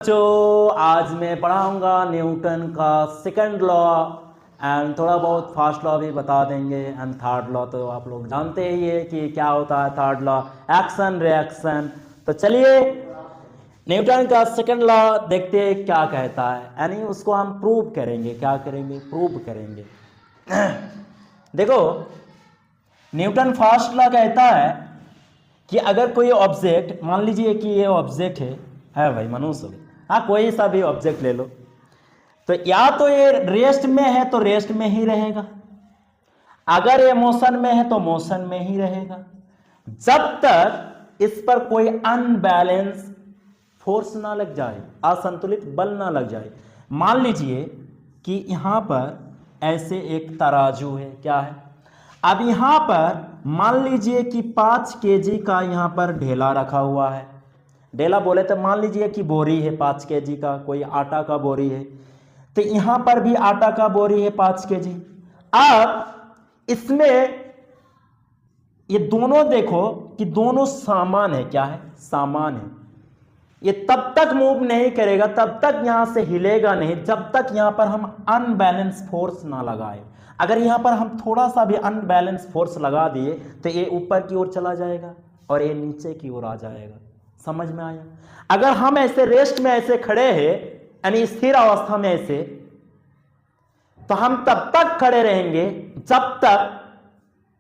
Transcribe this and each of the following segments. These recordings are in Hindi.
जो आज मैं पढ़ाऊंगा न्यूटन का सेकंड लॉ एंड थोड़ा बहुत फर्स्ट लॉ भी बता देंगे एंड थर्ड लॉ तो आप लोग जानते ही है कि क्या होता है थर्ड लॉ, एक्शन रिएक्शन। तो चलिए न्यूटन का सेकंड लॉ देखते हैं क्या कहता है, यानी उसको हम प्रूव करेंगे। क्या करेंगे? प्रूव करेंगे। देखो न्यूटन फर्स्ट लॉ कहता है कि अगर कोई ऑब्जेक्ट, मान लीजिए कि ये ऑब्जेक्ट है भाई मनुष्य, हाँ कोई सा भी ऑब्जेक्ट ले लो, तो या तो ये रेस्ट में है तो रेस्ट में ही रहेगा, अगर ये मोशन में है तो मोशन में ही रहेगा, जब तक इस पर कोई अनबैलेंस फोर्स ना लग जाए, असंतुलित बल ना लग जाए। मान लीजिए कि यहां पर ऐसे एक तराजू है, क्या है, अब यहां पर मान लीजिए कि 5 केजी का यहां पर ढेला रखा हुआ है। ढेला बोले तो मान लीजिए कि बोरी है 5 केजी का, कोई आटा का बोरी है, तो यहां पर भी आटा का बोरी है 5 केजी। अब इसमें ये दोनों देखो कि दोनों सामान है, क्या है, सामान है। ये तब तक मूव नहीं करेगा, तब तक यहां से हिलेगा नहीं, जब तक यहां पर हम अनबैलेंस फोर्स ना लगाए। अगर यहां पर हम थोड़ा सा भी अनबैलेंस फोर्स लगा दिए तो ये ऊपर की ओर चला जाएगा और ये नीचे की ओर आ जाएगा। समझ में आया? अगर हम ऐसे रेस्ट में ऐसे खड़े हैं, यानी स्थिर अवस्था में ऐसे, तो हम तब तक खड़े रहेंगे जब तक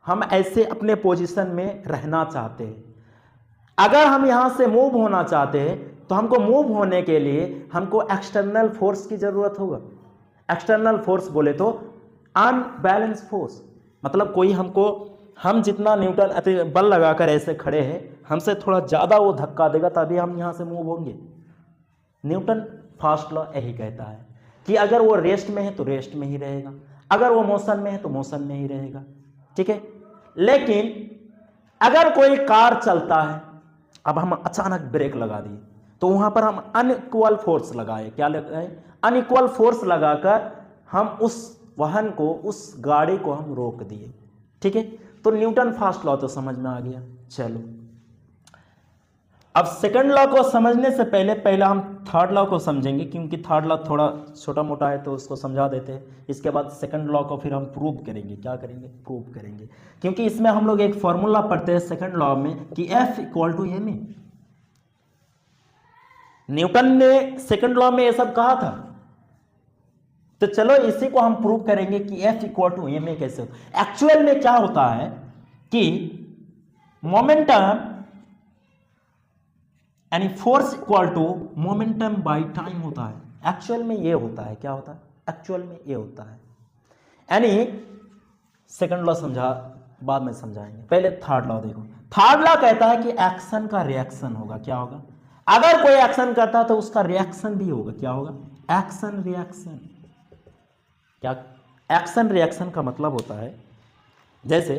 हम ऐसे अपने पोजीशन में रहना चाहते हैं। अगर हम यहां से मूव होना चाहते हैं तो हमको मूव होने के लिए हमको एक्सटर्नल फोर्स की जरूरत होगा। एक्सटर्नल फोर्स बोले तो अनबैलेंस फोर्स, मतलब कोई हमको, हम जितना न्यूटन बल लगाकर ऐसे खड़े हैं, हमसे थोड़ा ज्यादा वो धक्का देगा तभी हम यहां से मूव होंगे। न्यूटन फर्स्ट लॉ यही कहता है कि अगर वो रेस्ट में है तो रेस्ट में ही रहेगा, अगर वो मोशन में है तो मोशन में ही रहेगा। ठीक है, लेकिन अगर कोई कार चलता है, अब हम अचानक ब्रेक लगा दिए तो वहां पर हम अनइक्वल फोर्स लगाए। क्या लगाए? अनइक्वल फोर्स लगाकर हम उस वाहन को, उस गाड़ी को हम रोक दिए। ठीक है, तो न्यूटन फर्स्ट लॉ तो समझ में आ गया। चलो अब सेकंड लॉ को समझने से पहले हम थर्ड लॉ को समझेंगे, क्योंकि थर्ड लॉ थोड़ा छोटा मोटा है तो उसको समझा देते हैं। इसके बाद सेकंड लॉ को फिर हम प्रूव करेंगे। क्या करेंगे? प्रूव करेंगे, क्योंकि इसमें हम लोग एक फॉर्मूला पढ़ते हैं सेकंड लॉ में कि F = ma। न्यूटन ने सेकंड लॉ में ये सब कहा था, तो चलो इसी को हम प्रूव करेंगे कि F = ma कैसे होता है। एक्चुअल में क्या होता है कि मोमेंटम यानी force equal to momentum by time होता है। एक्चुअल में ये होता है, क्या होता है? एक्चुअल में ये होता है। यानी सेकंड लॉ समझा, बाद में समझाएंगे, पहले थर्ड लॉ देखो। थर्ड लॉ कहता है कि एक्शन का रिएक्शन होगा। क्या होगा? अगर कोई एक्शन करता है तो उसका रिएक्शन भी होगा। क्या होगा? Action reaction. क्या एक्शन रिएक्शन का मतलब होता है, जैसे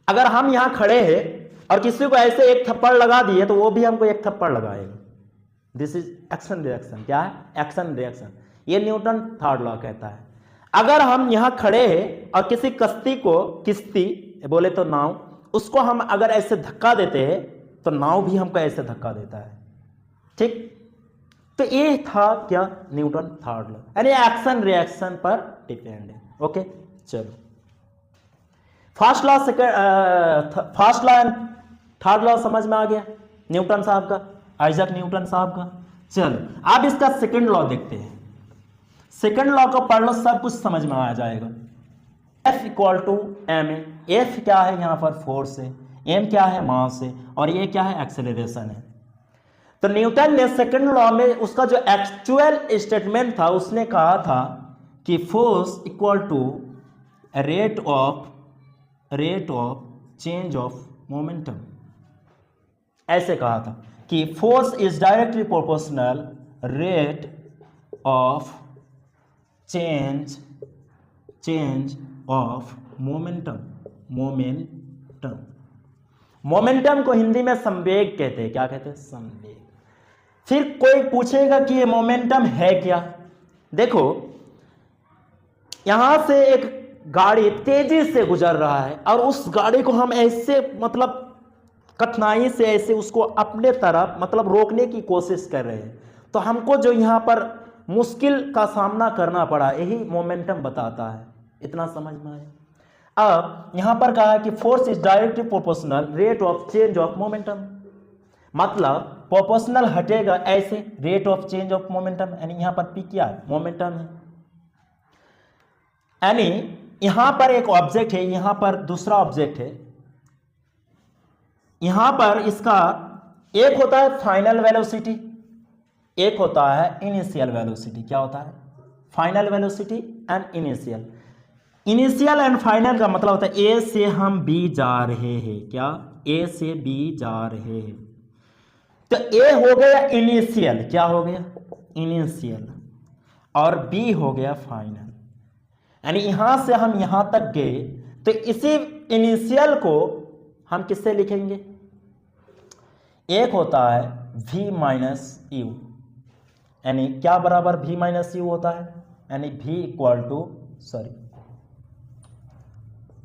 अगर हम यहां खड़े हैं और किसी को ऐसे एक थप्पड़ लगा दिए तो वो भी हमको एक थप्पड़ लगाएगा। This is action reaction. क्या है? Action reaction. ये न्यूटन थर्ड लॉ कहता है। अगर हम यहां खड़े हैं और किसी कश्ती को, किश्ती बोले तो नाव, उसको हम अगर ऐसे धक्का देते हैं तो नाव भी हमको ऐसे धक्का देता है। ठीक, तो ये था क्या? न्यूटन थर्ड लॉ, यानी एक्शन रिएक्शन पर डिपेंड है। ओके, चलो first law, first law and third law समझ में आ गया न्यूटन साहब का, आइजैक न्यूटन साहब का। चलो अब इसका सेकंड लॉ देखते हैं। सेकंड लॉ को पढ़ लो, सब कुछ समझ में आ जाएगा। F = ma। F क्या है? यहां पर फोर्स है, m क्या है? मास है, और ये क्या है? एक्सेलरेशन है। तो न्यूटन ने सेकंड लॉ में उसका जो एक्चुअल स्टेटमेंट था, उसने कहा था कि force equal to rate of change of momentum. ऐसे कहा था कि force is directly proportional rate of change of momentum. Momentum को हिंदी में संवेग कहते हैं। क्या कहते हैं? संवेग। फिर कोई पूछेगा कि ये मोमेंटम है क्या? देखो यहां से एक गाड़ी तेजी से गुजर रहा है और उस गाड़ी को हम ऐसे, मतलब कठिनाई से ऐसे उसको अपने तरफ, मतलब रोकने की कोशिश कर रहे हैं, तो हमको जो यहाँ पर मुश्किल का सामना करना पड़ा, यही मोमेंटम बताता है। इतना समझ में आया। अब यहाँ पर कहा है कि force is directly proportional rate of change of momentum, मतलब प्रोपोर्शनल हटेगा ऐसे rate of change of momentum, यानी यहाँ पर पी क्या है, मोमेंटम है। यानी यहाँ पर एक ऑब्जेक्ट है, यहाँ पर दूसरा ऑब्जेक्ट है, यहाँ पर इसका एक होता है फाइनल वेलोसिटी, एक होता है इनिशियल वेलोसिटी। क्या होता है, final velocity and initial. Initial and final का मतलब होता है ए से हम बी जा रहे हैं, क्या, ए से बी जा रहे हैं, तो ए हो गया इनिशियल, क्या हो गया, इनिशियल, और बी हो गया फाइनल। यानी यहां से हम यहां तक गए, तो इसी इनिशियल को हम किससे लिखेंगे, एक होता है v माइनस यू, यानी क्या बराबर v माइनस यू होता है, यानी v equal to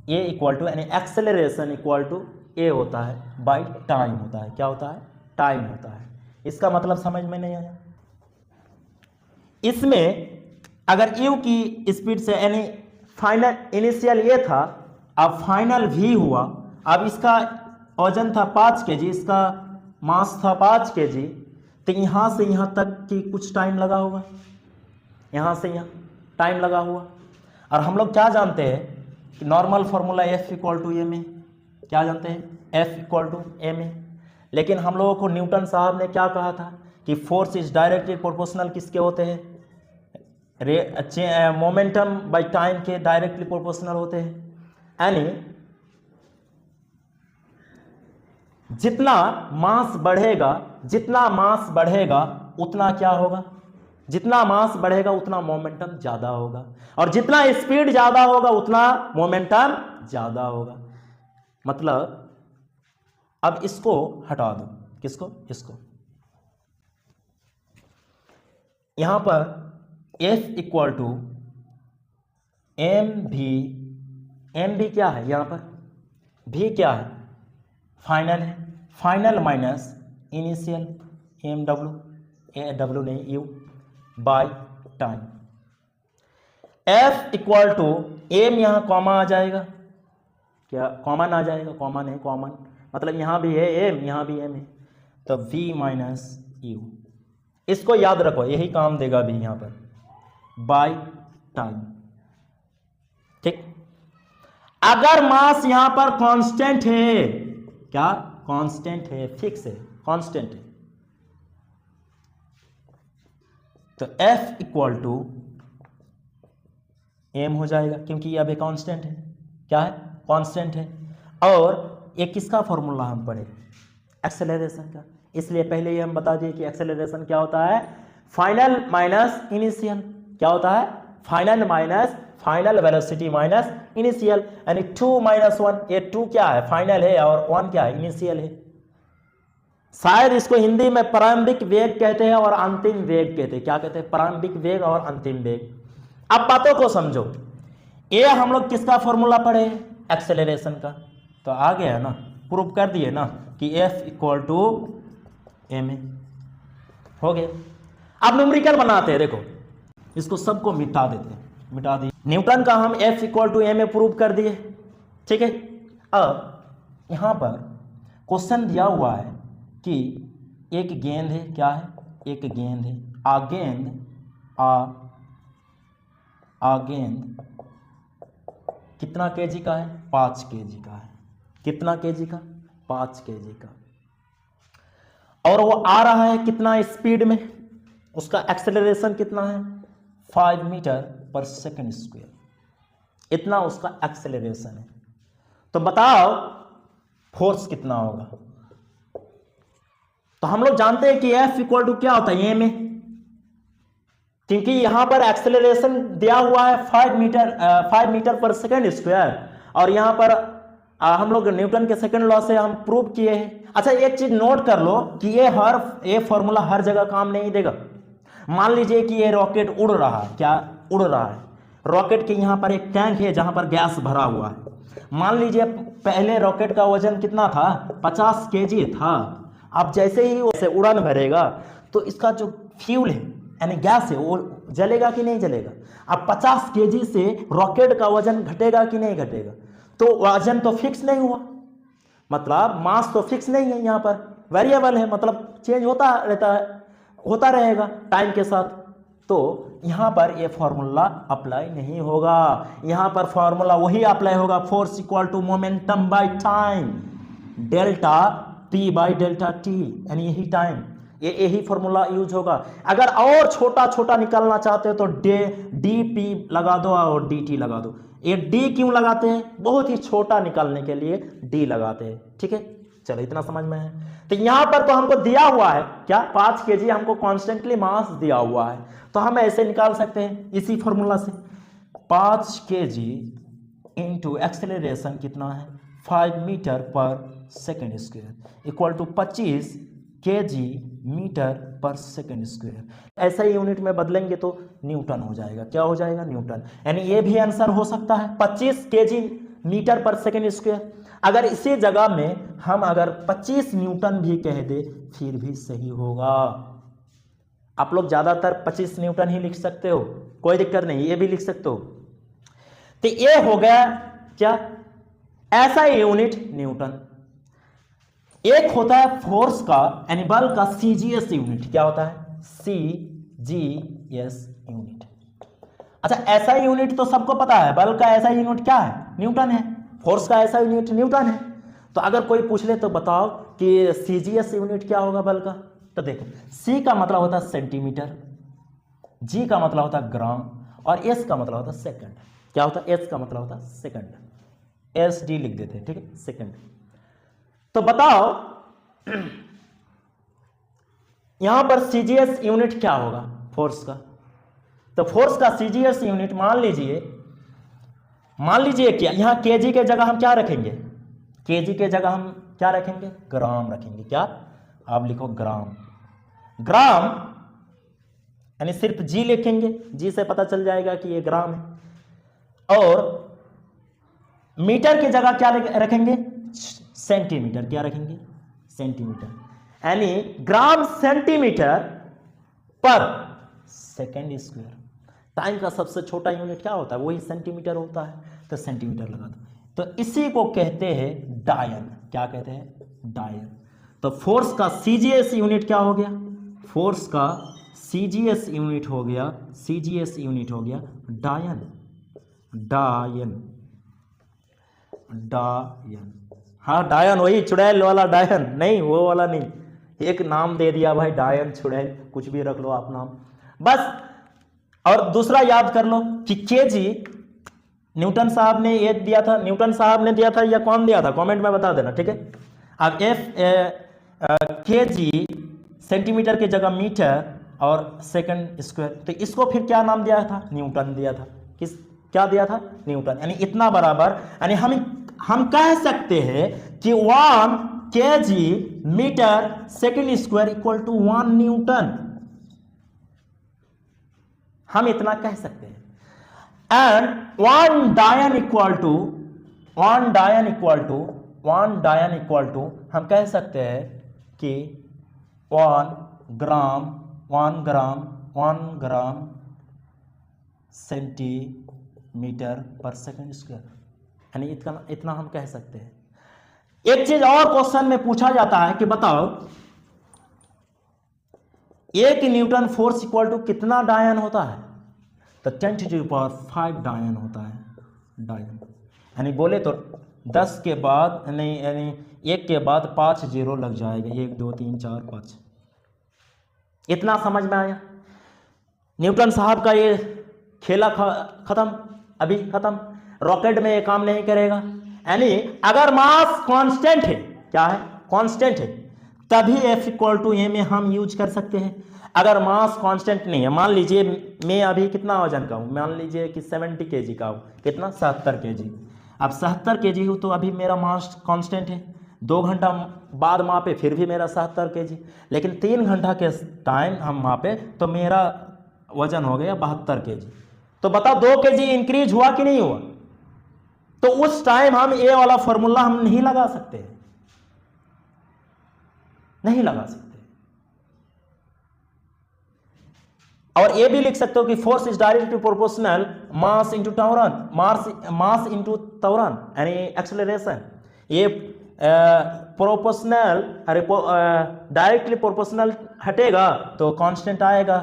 A equal to, यानी एक्सेलरेशन इक्वल टू ए होता है बाई टाइम होता है। क्या होता है, टाइम होता है। इसका मतलब समझ में नहीं आया। इसमें अगर u की स्पीड से, यानी फाइनल इनिशियल ये था, अब फाइनल v हुआ, अब इसका वजन था 5 kg, इसका मास था 5 kg, तो यहाँ से यहाँ तक की कुछ टाइम लगा होगा, यहाँ से यहाँ टाइम लगा हुआ। और हम लोग क्या जानते हैं कि normal formula F equal to M A, क्या जानते हैं, F equal to M A. लेकिन हम लोगों को न्यूटन साहब ने क्या कहा था कि फोर्स इज डायरेक्टली प्रोपोर्शनल किसके होते हैं, मोमेंटम बाय टाइम के डायरेक्टली प्रोपोर्शनल होते हैं। यानी जितना मास बढ़ेगा उतना क्या होगा, जितना मास बढ़ेगा उतना मोमेंटम ज्यादा होगा, और जितना स्पीड ज्यादा होगा उतना मोमेंटम ज्यादा होगा। मतलब अब इसको हटा दो, किसको, इसको। यहां पर F इक्वल टू एम भी क्या है, यहां पर भी क्या है, फाइनल है, final minus initial M W नहीं U by time. F equal to M, यहां कॉमा आ जाएगा, क्या कॉमन आ जाएगा, कॉमन है, कॉमन मतलब यहां भी है एम, यहां भी एम है, तो v माइनस यू। इसको याद रखो, यही काम देगा भी यहां पर, बाय टाइम। ठीक, अगर मास यहां पर कांस्टेंट है, क्या कांस्टेंट है, फिक्स है, कांस्टेंट है, तो F इक्वल टू एम हो जाएगा, क्योंकि अब कांस्टेंट है, क्या है, कांस्टेंट है। और ये किसका फॉर्मूला हम पढ़े, एक्सेलरेशन का, इसलिए पहले ही हम बता दिए कि एक्सेलरेशन क्या होता है, फाइनल माइनस इनिशियल। क्या होता है, final minus final velocity minus initial, यानी 2 माइनस 1, ये 2 क्या है, फाइनल है, और 1 क्या है, इनिशियल है। शायद इसको हिंदी में प्रारंभिक वेग कहते हैं और अंतिम वेग कहते हैं। क्या कहते हैं, प्रारंभिक वेग और अंतिम वेग। अब बातों को समझो, ये हम लोग किसका फॉर्मूला पढ़े, एक्सेलरेशन का, तो आ गया ना, प्रूव कर दिए ना कि F equal to M A हो गया। अब न्यूमेरिकल बनाते हैं, देखो इसको सबको मिटा देते हैं, मिटा दिए। न्यूटन का हम F equal to M A prove कर दिए, ठीक है। अब यहाँ पर क्वेश्चन दिया हुआ है कि एक गेंद है, क्या है, एक गेंद है, आ गेंद कितना केजी का है, 5 केजी का है। कितना केजी का, 5 केजी का, और वो आ रहा है कितना स्पीड में, उसका एक्सेलरेशन कितना है, 5 मीटर पर सेकंड स्क्वायर, इतना उसका एक्सेलरेशन है। तो बताओ फोर्स कितना होगा। तो हम लोग जानते हैं कि F इक्वल टू क्या होता है, ये में, क्योंकि यहां पर एक्सेलरेशन दिया हुआ है 5 मीटर पर सेकंड स्क्वायर, और यहां पर हम लोग न्यूटन के सेकंड लॉ से हम प्रूव किए हैं। अच्छा एक चीज नोट कर लो कि ये फॉर्मूला हर जगह काम नहीं देगा। मान लीजिए कि ये रॉकेट उड़ रहा है, क्या उड़ रहा है, रॉकेट के यहाँ पर एक टैंक है जहां पर गैस भरा हुआ है। मान लीजिए पहले रॉकेट का वजन कितना था, 50 केजी था। अब जैसे ही उसे उड़ान भरेगा तो इसका जो फ्यूल है यानी गैस है, वो जलेगा कि नहीं जलेगा। अब 50 केजी से रॉकेट का वजन घटेगा कि नहीं घटेगा, तो वजन तो फिक्स नहीं हुआ, मतलब मास तो फिक्स नहीं है, यहाँ पर वेरिएबल है, मतलब चेंज होता रहता है, होता रहेगा टाइम के साथ। तो यहाँ पर ये फॉर्मूला अप्लाई नहीं होगा, यहाँ पर फॉर्मूला वही अप्लाई होगा, force equal to momentum by time, delta P by delta T, यानी यही टाइम, ये यही फॉर्मूला यूज होगा। अगर और छोटा छोटा निकालना चाहते हो तो डी पी लगा दो और डी टी लगा दो। ये डी क्यों लगाते हैं, बहुत ही छोटा निकालने के लिए डी लगाते हैं, ठीक है। चलो इतना समझ में है। तो यहां पर तो हमको दिया हुआ है क्या, 5 केजी हमको कॉन्स्टेंटली मास दिया हुआ है, तो हम ऐसे निकाल सकते हैं इसी फॉर्मूला से, 5 केजी इंटू एक्सेलरेशन कितना है 5 metre per second square equal to 25 KG metre per second square. ऐसा ही यूनिट में बदलेंगे तो न्यूटन हो जाएगा, क्या हो जाएगा, न्यूटन। यानी ये भी आंसर हो सकता है 25 KG metre per second square. अगर इसी जगह में हम अगर 25 न्यूटन भी कह दे फिर भी सही होगा। आप लोग ज्यादातर 25 न्यूटन ही लिख सकते हो, कोई दिक्कत नहीं, ये भी लिख सकते हो। तो ये हो गया क्या, ऐसा यूनिट न्यूटन। एक होता है फोर्स का यानी बल का सीजीएस यूनिट, क्या होता है, सीजीएस यूनिट। अच्छा ऐसा यूनिट तो सबको पता है, बल का ऐसा यूनिट क्या है, न्यूटन है, फोर्स का ऐसा यूनिट न्यूटन है। तो अगर कोई पूछ ले तो बताओ कि सीजीएस यूनिट क्या होगा बल का, तो देखो सी का मतलब होता है सेंटीमीटर, जी का मतलब होता है ग्राम, और एस का मतलब होता है सेकंड। क्या होता है, एस का मतलब होता है सेकंड, एस डी लिख देते हैं, ठीक है, सेकंड। तो बताओ यहां पर सीजीएस यूनिट क्या होगा फोर्स का, तो फोर्स का सीजीएस यूनिट मान लीजिए क्या, यहां केजी के जगह हम क्या रखेंगे, केजी के जगह हम क्या रखेंगे, ग्राम रखेंगे। क्या, आप लिखो ग्राम, ग्राम यानी सिर्फ जी लिखेंगे, जी से पता चल जाएगा कि ये ग्राम है। और मीटर की जगह क्या रखेंगे, सेंटीमीटर, क्या रखेंगे, सेंटीमीटर, यानी ग्राम सेंटीमीटर पर सेकेंड स्क्वायर। टाइम का सबसे छोटा यूनिट क्या होता है, वही सेंटीमीटर होता है, तो सेंटीमीटर लगा दो। तो इसी को कहते हैं डायन, क्या कहते हैं, डायन। तो फोर्स का सीजीएस यूनिट क्या हो गया, फोर्स का सीजीएस यूनिट हो गया, सीजीएस यूनिट हो गया डायन, डायन, डायन। हाँ डायन, वही चुड़ैल वाला डायन नहीं, वो वाला नहीं, एक नाम दे दिया भाई, डायन चुड़ैल कुछ भी रख लो आप नाम बस। और दूसरा याद कर लो कि केजी न्यूटन साहब ने ये दिया था, न्यूटन साहब ने दिया था या कौन दिया था, कमेंट में बता देना, ठीक है। अब केजी सेंटीमीटर की जगह मीटर और सेकंड स्क्वायर, तो इसको फिर क्या नाम दिया था, न्यूटन दिया था। किस, क्या दिया था, न्यूटन। यानी इतना बराबर, यानी हम कह सकते हैं कि 1 KG metre second square equal to 1 newton, हम इतना कह सकते हैं। एंड 1 डायन इक्वल टू हम कह सकते हैं कि 1 ग्राम सेंटीमीटर पर सेकंड स्क्वायर, यानी इतना हम कह सकते हैं। एक चीज और क्वेश्चन में पूछा जाता है कि बताओ 1 न्यूटन फोर्स इक्वल टू कितना डायन होता है, तो 10⁵ डायन होता है, डायन। यानी बोले तो 10 के बाद यानी 1 के बाद 5 जीरो लग जाएगा, 1 2 3 4 5। इतना समझ में आया। न्यूटन साहब का ये खेला खत्म, अभी खत्म, रॉकेट में ये काम नहीं करेगा। यानी अगर मास कांस्टेंट है, क्या है, कांस्टेंट है, तभी F इक्वल टू ए में हम यूज कर सकते हैं। अगर मास कांस्टेंट नहीं है, मान लीजिए मैं अभी कितना वजन का हूं, मान लीजिए कि 70 केजी का हूं, कितना, 77 केजी। अब 77 केजी हूं तो अभी मेरा मास कांस्टेंट है, 2 घंटा बाद मापे फिर भी मेरा 77 केजी, लेकिन 3 घंटा के टाइम हम मापे तो मेरा वजन हो गया 72 केजी। तो बताओ 2 केजी इंक्रीज हुआ कि नहीं हुआ, तो उस टाइम हम ये वाला फॉर्मूला हम नहीं लगा सकते, नहीं लगा सकते। और ये भी लिख सकते हो कि force is directly proportional mass into त्वरण, मास इनटू त्वरण यानी एक्सेलरेशन। ये प्रोपोर्शनल डायरेक्टली प्रोपोर्शनल हटेगा तो कांस्टेंट आएगा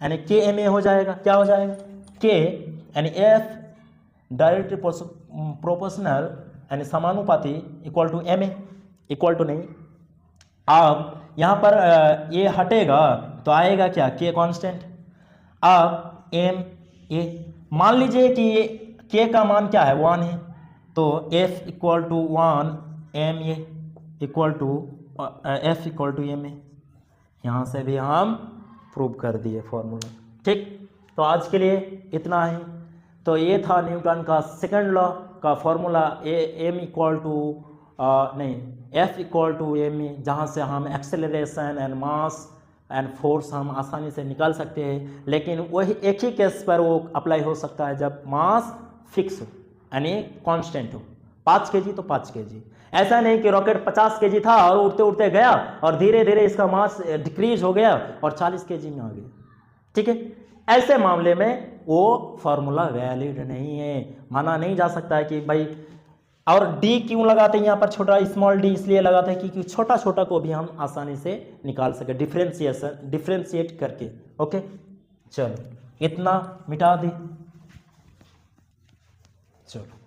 यानी के एम ए हो जाएगा। क्या हो जाएगा? के यानी एफ डायरेक्टली प्रोपोर्शनल यानी समानुपाती equal to M A, equal to नहीं। अब यहाँ पर ये हटेगा तो आएगा क्या? के कांस्टेंट। अब एम ए मान लीजिए कि के का मान क्या है? 1 है, तो F equal to 1 M A equal to F equal to M A. यहाँ से भी हम प्रूव कर दिए फॉर्मूला। ठीक, तो आज के लिए इतना ही। तो ये था न्यूटन का सेकंड लॉ का फॉर्मूला, एम इक्वल टू नहीं F equal to M A, जहाँ से हम acceleration and mass and force हम आसानी से निकाल सकते हैं। लेकिन वही एक ही केस पर वो अप्लाई हो सकता है जब मास फिक्स हो यानी कांस्टेंट हो। 5 kg तो 5 kg। ऐसा नहीं कि रॉकेट 50 kg था और उड़ते उड़ते गया और धीरे धीरे इसका मास डिक्रीज हो गया और 40 kg में आ गया। ठीक है, ऐसे मामले में वो फॉर्मूला वैलिड नहीं है, माना नहीं जा सकता है कि भाई। और डी क्यों लगाते हैं यहाँ पर छोटा स्मॉल डी? इसलिए लगाते हैं क्योंकि छोटा छोटा को भी हम आसानी से निकाल सके डिफ्रेंशिएट करके। ओके, चलो इतना मिटा दें। चलो।